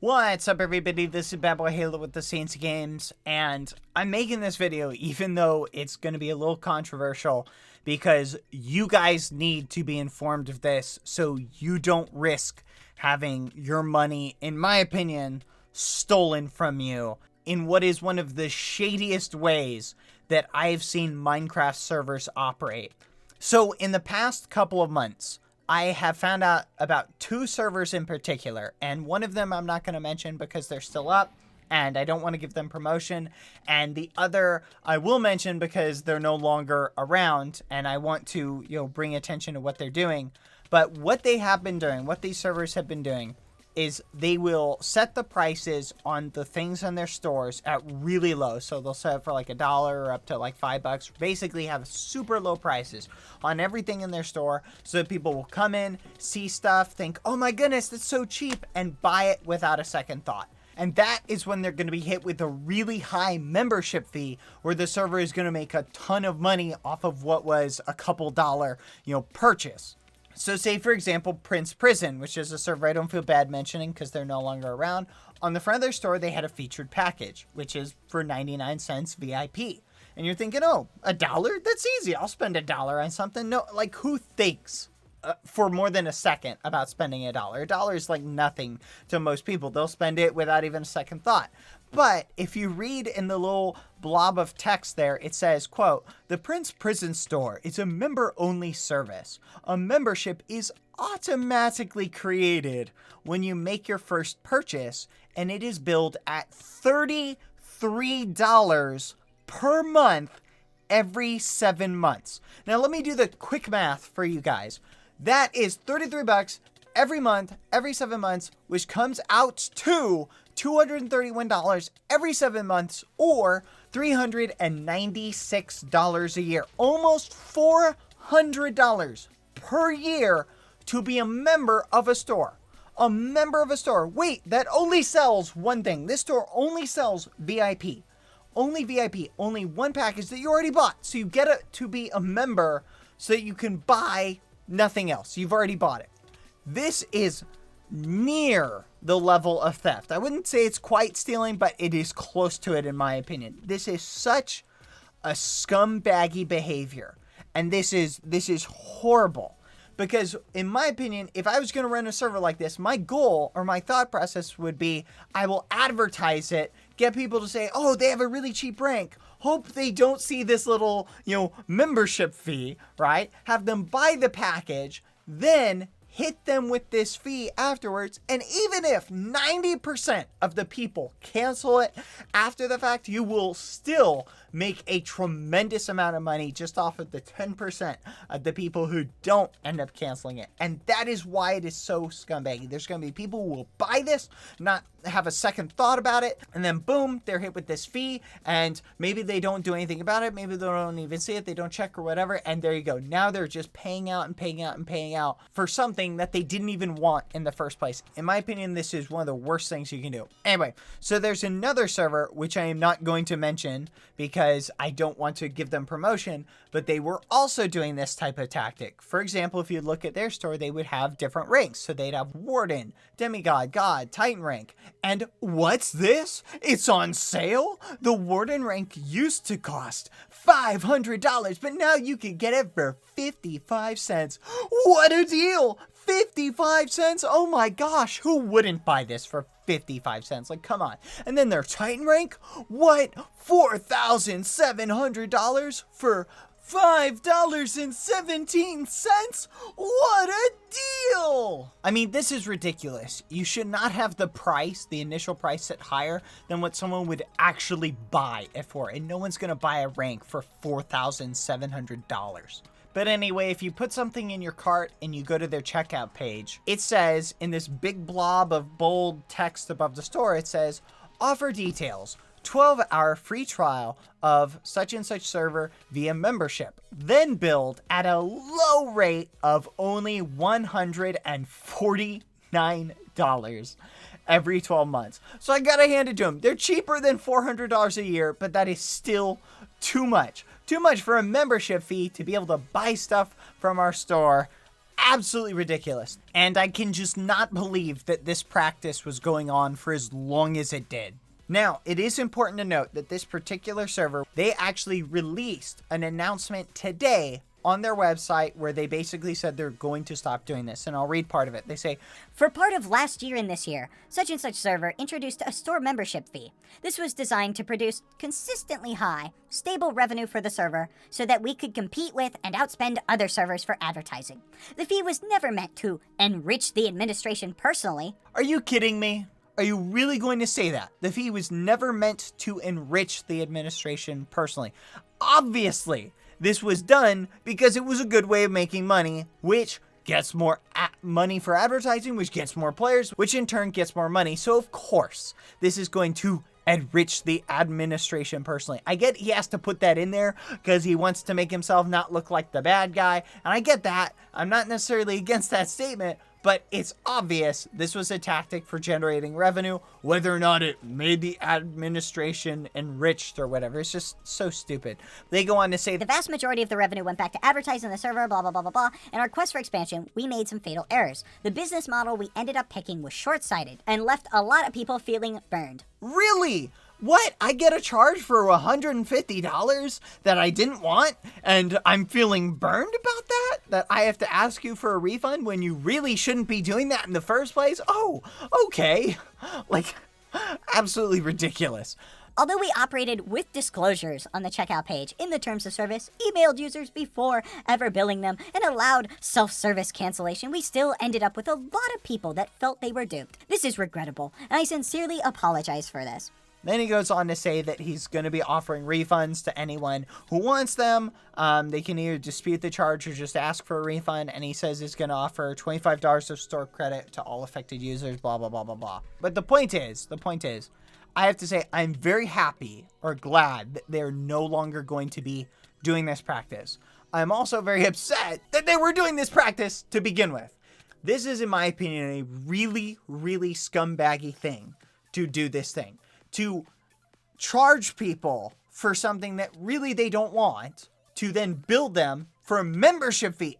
What's up, everybody? This is Bad Boy Halo with the Saints Games, and I'm making this video even though it's going to be a little controversial because you guys need to be informed of this so you don't risk having your money, in my opinion, stolen from you in what is one of the shadiest ways that I've seen Minecraft servers operate. So in the past couple of months, I have found out about two servers in particular, and one of them I'm not going to mention because they're still up and I don't want to give them promotion, and the other I will mention because they're no longer around and I want to, bring attention to what they're doing. But what they have been doing, what these servers have been doing, is they will set the prices on the things in their stores at really low. So they'll set it for like $1 or up to like $5. Basically have super low prices on everything in their store so that people will come in, see stuff, think, oh my goodness, that's so cheap, and buy it without a second thought. And that is when they're going to be hit with a really high membership fee where the server is going to make a ton of money off of what was a couple dollar, purchase. So say, for example, Prince Prison, which is a server I don't feel bad mentioning because they're no longer around. On the front of their store, they had a featured package, which is for 99 cents VIP. And you're thinking, oh, $1? That's easy. I'll spend $1 on something. No, like who thinks for more than a second about spending $1? $1 is like nothing to most people. They'll spend it without even a second thought. But if you read in the little blob of text there, it says, quote, "The Prince Prison Store is a member-only service. A membership is automatically created when you make your first purchase, and it is billed at $33 per month every 7 months." Now, let me do the quick math for you guys. That is $33 every month, every 7 months, which comes out to $231 every 7 months, or $396 a year. Almost $400 per year to be a member of a store. A member of a store. Wait, that only sells one thing. This store only sells VIP. Only VIP. Only one package that you already bought. So you get it to be a member so that you can buy nothing else. You've already bought it. This is near the level of theft. I wouldn't say it's quite stealing, but it is close to it in my opinion. This is such a scumbaggy behavior. And this is horrible. Because in my opinion, if I was going to run a server like this, my goal or my thought process would be, I will advertise it, get people to say, oh, they have a really cheap rank. Hope they don't see this little, membership fee, right? Have them buy the package, then hit them with this fee afterwards. And even if 90% of the people cancel it after the fact, you will still make a tremendous amount of money just off of the 10% of the people who don't end up canceling it. And that is why it is so scumbaggy. There's going to be people who will buy this, not have a second thought about it, and then boom, they're hit with this fee, and maybe they don't do anything about it, maybe they don't even see it, they don't check or whatever, and there you go. Now they're just paying out and paying out and paying out for something that they didn't even want in the first place. In my opinion, this is one of the worst things you can do. Anyway, so there's another server, which I am not going to mention because I don't want to give them promotion, but they were also doing this type of tactic. For example, if you look at their store, they would have different ranks. So they'd have Warden, Demigod, God, Titan rank. And what's this? It's on sale? The Warden rank used to cost $500, but now you can get it for 55 cents. What a deal! 55 cents? Oh my gosh, who wouldn't buy this for 55 cents? Like, come on. And then their Titan rank? What? $4,700 for $5.17? What a deal! I mean, this is ridiculous. You should not have the initial price set higher than what someone would actually buy it for. And no one's gonna buy a rank for $4,700. But anyway, if you put something in your cart and you go to their checkout page, it says in this big blob of bold text above the store, it says, offer details, 12-hour free trial of such and such server via membership, then billed at a low rate of only $149 every 12 months. So I gotta hand it to them. They're cheaper than $400 a year, but that is still too much. Too much for a membership fee to be able to buy stuff from our store. absolutely ridiculous. And I can just not believe that this practice was going on for as long as it did. Now, it is important to note that this particular server, they actually released an announcement today on their website where they basically said they're going to stop doing this. And I'll read part of it. They say, "For part of last year and this year, such and such server introduced a store membership fee. This was designed to produce consistently high, stable revenue for the server so that we could compete with and outspend other servers for advertising. The fee was never meant to enrich the administration personally." Are you kidding me? Are you really going to say that? The fee was never meant to enrich the administration personally. Obviously, this was done because it was a good way of making money, which gets more money for advertising, which gets more players, which in turn gets more money. So of course, this is going to enrich the administration personally. I get he has to put that in there because he wants to make himself not look like the bad guy. And I get that. I'm not necessarily against that statement, but it's obvious this was a tactic for generating revenue, whether or not it made the administration enriched or whatever. It's just so stupid. They go on to say, "The vast majority of the revenue went back to advertising the server, blah, blah, blah, blah, blah. In our quest for expansion, we made some fatal errors. The business model we ended up picking was short-sighted and left a lot of people feeling burned." Really? What? I get a charge for $150 that I didn't want, and I'm feeling burned about that? That I have to ask you for a refund when you really shouldn't be doing that in the first place? Oh, okay. Like, absolutely ridiculous. Although we operated with disclosures on the checkout page in the terms of service, emailed users before ever billing them, and allowed self-service cancellation, we still ended up with a lot of people that felt they were duped. This is regrettable, and I sincerely apologize for this. Then he goes on to say that he's going to be offering refunds to anyone who wants them. They can either dispute the charge or just ask for a refund. And he says he's going to offer $25 of store credit to all affected users, blah, blah, blah, blah, blah. But the point is, I have to say I'm very happy or glad that they're no longer going to be doing this practice. I'm also very upset that they were doing this practice to begin with. This is, in my opinion, a really, really scumbaggy thing to do this thing. To charge people for something that really they don't want, to then bill them for a membership fee,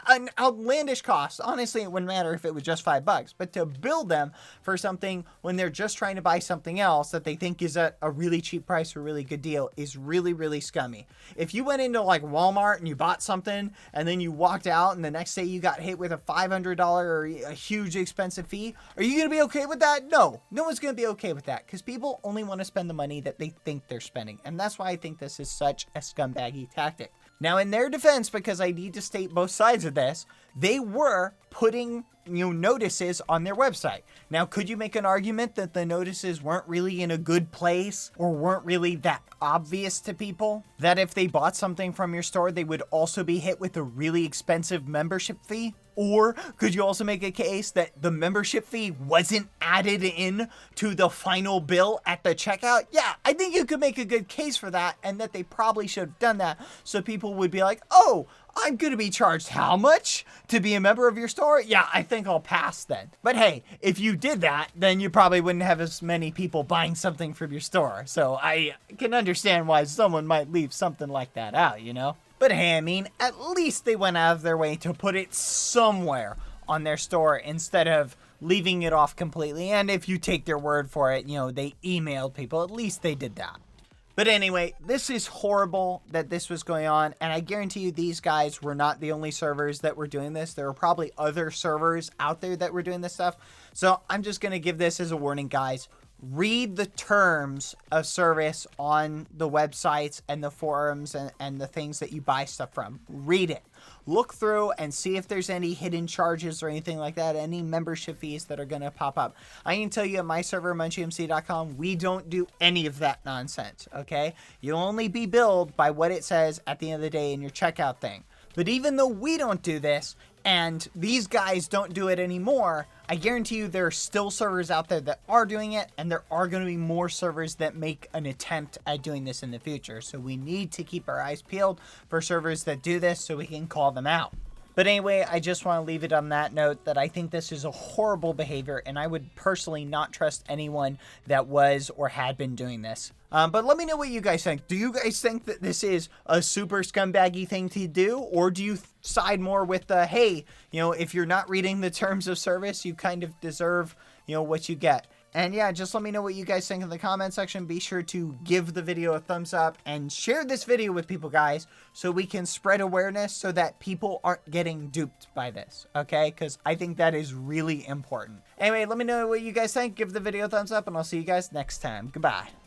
an outlandish cost. Honestly, it wouldn't matter if it was just $5, but to bill them for something when they're just trying to buy something else that they think is at a really cheap price or a really good deal is really, really scummy. If you went into like Walmart and you bought something and then you walked out and the next day you got hit with a $500 or a huge expensive fee, are you going to be okay with that? No one's going to be okay with that because people only want to spend the money that they think they're spending. And that's why I think this is such a scumbaggy tactic. Now, in their defense, because I need to state both sides of this, they were putting notices on their website. Now, could you make an argument that the notices weren't really in a good place or weren't really that obvious to people? That if they bought something from your store, they would also be hit with a really expensive membership fee? Or could you also make a case that the membership fee wasn't added in to the final bill at the checkout? Yeah, I think you could make a good case for that and that they probably should have done that so people would be like, oh, I'm going to be charged how much to be a member of your store? Yeah, I think I'll pass then. But hey, if you did that, then you probably wouldn't have as many people buying something from your store. So I can understand why someone might leave something like that out, you know? But hey, I mean, at least they went out of their way to put it somewhere on their store instead of leaving it off completely. And if you take their word for it, they emailed people. At least they did that. But anyway, this is horrible that this was going on. And I guarantee you these guys were not the only servers that were doing this. There were probably other servers out there that were doing this stuff. So I'm just going to give this as a warning, guys. Read the terms of service on the websites and the forums and the things that you buy stuff from. Read it. Look through and see if there's any hidden charges or anything like that, any membership fees that are going to pop up. I can tell you at my server, munchiemc.com, we don't do any of that nonsense, okay? You'll only be billed by what it says at the end of the day in your checkout thing. But even though we don't do this, and these guys don't do it anymore, I guarantee you there are still servers out there that are doing it, and there are going to be more servers that make an attempt at doing this in the future. So we need to keep our eyes peeled for servers that do this so we can call them out. But anyway, I just want to leave it on that note that I think this is a horrible behavior, and I would personally not trust anyone that was or had been doing this. But let me know what you guys think. Do you guys think that this is a super scumbaggy thing to do? Or do you side more with the, hey, if you're not reading the terms of service, you kind of deserve, what you get? And yeah, just let me know what you guys think in the comment section. Be sure to give the video a thumbs up and share this video with people, guys, so we can spread awareness so that people aren't getting duped by this, okay? Because I think that is really important. Anyway, let me know what you guys think. Give the video a thumbs up, and I'll see you guys next time. Goodbye.